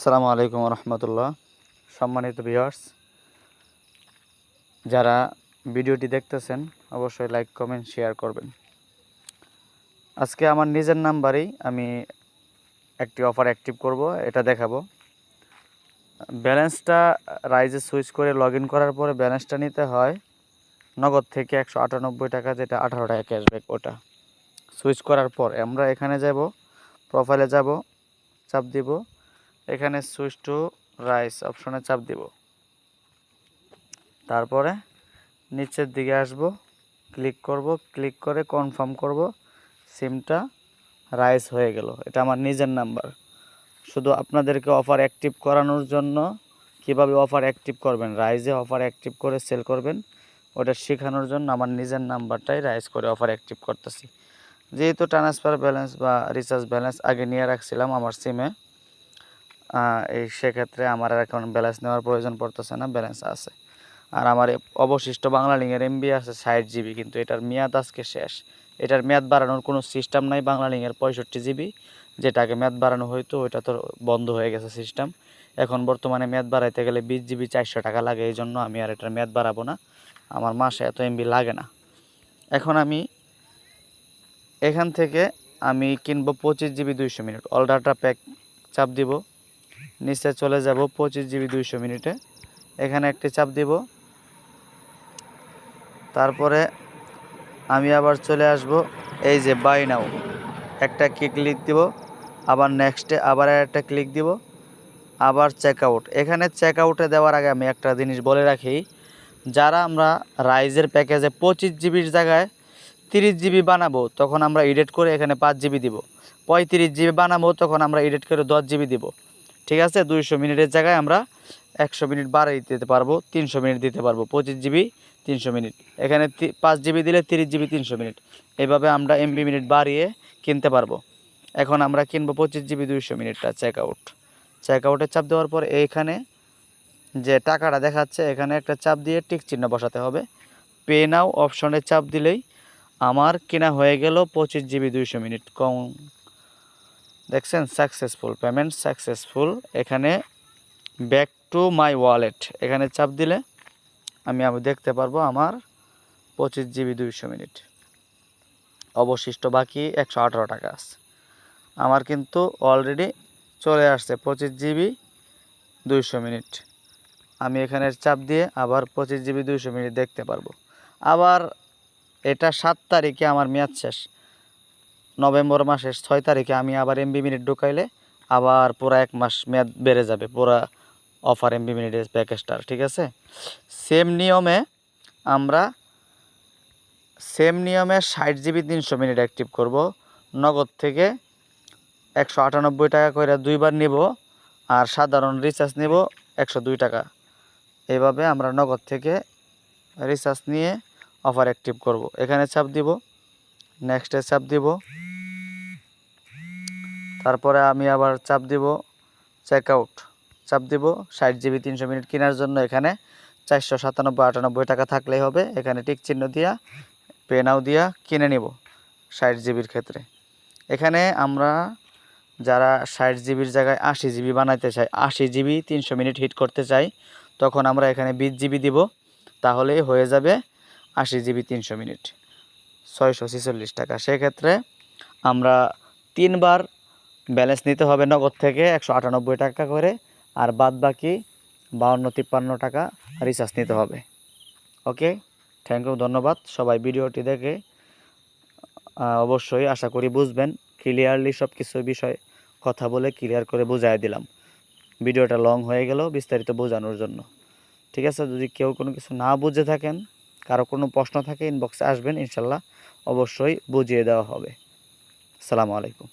আসসালামু আলাইকুম রহমতুল্লাহ। সম্মানিত ভিউয়ার্স, যারা ভিডিওটি দেখতেছেন অবশ্যই লাইক কমেন্ট শেয়ার করবেন। আজকে আমার নিজের নাম্বারেই আমি একটি অফার অ্যাক্টিভ করব, এটা দেখাবো। ব্যালেন্সটা রাইজে সুইচ করে লগ ইন করার পরে ব্যালেন্সটা নিতে হয় নগদ থেকে 198 টাকা, যেটা 18 টাকা ক্যাশব্যাক। ওটা সুইচ করার পর আমরা এখানে যাব, প্রোফাইলে যাব, চাপ দিব, এখানে সুইচ টু রাইস অপশনে চাপ দিব। তারপরে নিচের দিকে আসব, ক্লিক করব, ক্লিক করে কনফার্ম করব। সিমটা রাইজ হয়ে গেল। এটা আমার নিজের নাম্বার। শুধু আপনাদেরকে অফার অ্যাক্টিভ করানোর জন্য কিভাবে অফার অ্যাক্টিভ করবেন, রাইজে অফার অ্যাক্টিভ করে সেল করবেন, ওটা শেখানোর জন্য আমার নিজের নাম্বারটাই রাইজ করে অফার অ্যাক্টিভ করতেছি। যেহেতু ট্রান্সফার ব্যালেন্স বা রিচার্জ ব্যালেন্স আগে নিয়ে রাখছিলাম আমার সিমে, সেক্ষেত্রে আমার আর এখন ব্যালেন্স নেওয়ার প্রয়োজন পড়তেছে না, ব্যালেন্স আছে। আর আমার অবশিষ্ট বাংলালিংকের এমবি আছে 60 জিবি, কিন্তু এটার মেয়াদ আজকে শেষ। এটার মেয়াদ বাড়ানোর কোনো সিস্টেম নাই। বাংলালিংকের 65 জিবি, যেটা আগে মেয়াদ বাড়ানো হইতো, ওইটা তো বন্ধ হয়ে গেছে সিস্টেম। এখন বর্তমানে মেয়াদ বাড়াইতে গেলে 20 জিবি 400 টাকা লাগে। এই জন্য আমি আর এটার মেয়াদ বাড়াবো না, আমার মাসে এত এমবি লাগে না। এখন আমি এখান থেকে কিনবো 25 GB 200 minute all data pack. চাপ দিব, নিচে চলে যাব 25 জিবি 200 মিনিটে, এখানে একটি চাপ দিব। তারপরে আমি আবার চলে আসব, এই যে বাই নাও, একটা ক্লিক দিব, আবার নেক্সটে আবার একটা ক্লিক দিব, আবার চেক আউট। এখানে চেক আউটে দেওয়ার আগে আমি একটা জিনিস বলে রাখি, যারা আমরা রাইজের প্যাকেজে 25 জিবির জায়গায় 30 জিবি বানাবো, তখন আমরা এডিট করে এখানে 5 জিবি দিব। 35 জিবি বানাবো, তখন আমরা এডিট করে 10 জিবি দিব। ঠিক আছে, 200 মিনিটের জায়গায় আমরা 100 মিনিট বাড়িয়ে দিতে পারবো, 300 মিনিট দিতে পারবো। 25 জিবি 300 মিনিট, এখানে 5 জিবি দিলে 30 জিবি 300 মিনিট। এইভাবে আমরা এমবি মিনিট বাড়িয়ে কিনতে পারবো। এখন আমরা কিনবো 25 জিবি 200 মিনিটটা। চেক আউট, চেক আউটে চাপ দেওয়ার পর এইখানে যে টাকাটা দেখাচ্ছে, এখানে একটা চাপ দিয়ে টিক চিহ্ন বসাতে হবে। পে নাও অপশনে চাপ দিলেই আমার কেনা হয়ে গেল 25 জিবি 200 মিনিট। দেখছেন, সাকসেসফুল, পেমেন্ট সাকসেসফুল। এখানে ব্যাক টু মাই ওয়ালেট, এখানে চাপ দিলে আমি দেখতে পারবো আমার 25 জিবি 200 মিনিট অবশিষ্ট বাকি 118 টাকা আছে। আমার কিন্তু অলরেডি চলে আসছে 25 জিবি 200 মিনিট। আমি এখানে চাপ দিয়ে আবার 25 জিবি 200 মিনিট দেখতে পারবো। আবার এটা 7 তারিখে আমার মেয়াদ শেষ, নভেম্বর মাসের 6 তারিখে আমি আবার এমবি মিনিট ঢুকাইলে আবার পুরো 1 মাস মেয়াদ বেড়ে যাবে, পুরো অফার এমবি মিনিটের প্যাকেজটার। ঠিক আছে, সেম নিয়মে 60 জিবি 300 মিনিট অ্যাক্টিভ করব। নগদ থেকে 198 টাকা করে দুইবার নিব, আর সাধারণ রিচার্জ নিব 102 টাকা। এইভাবে আমরা নগদ থেকে রিচার্জ নিয়ে অফার অ্যাক্টিভ করব। এখানে চাপ দিব, নেক্সটে চাপ দিব, তারপরে আমি আবার চাপ দিব চেক আউট, চাপ দিব। 60 জিবি 300 মিনিট কেনার জন্য এখানে 497-98 টাকা থাকলেই হবে। এখানে টিক চিহ্ন দিয়া পে নাও দিয়া কিনে নিব 60 জিবির ক্ষেত্রে। এখানে আমরা যারা 60 জিবির জায়গায় 80 জিবি বানাইতে চাই, 80 জিবি 300 মিনিট হিট করতে চাই, তখন আমরা এখানে 20 জিবি দিব, তাহলেই হয়ে যাবে 80 জিবি 300 মিনিট 646 টাকা। সেক্ষেত্রে আমরা 3 বার ব্যালেন্স নিতে হবে নগদ থেকে 198 টাকা করে, আর বাদ বাকি 52-53 টাকা রিচার্জ নিতে হবে। ওকে, থ্যাংক ইউ, ধন্যবাদ সবাই। ভিডিওটি দেখে অবশ্যই আশা করি বুঝবেন। ক্লিয়ারলি সব কিছু বিষয় কথা বলে ক্লিয়ার করে বুঝাই দিলাম। ভিডিওটা লং হয়ে গেল বিস্তারিত বোঝানোর জন্য। ঠিক আছে, যদি কেউ কোনো কিছু না বুঝে থাকেন, কারো কোনো প্রশ্ন থাকে, ইনবক্সে আসবেন, ইনশাল্লাহ অবশ্যই বুঝিয়ে দেওয়া হবে। আসসালামু আলাইকুম।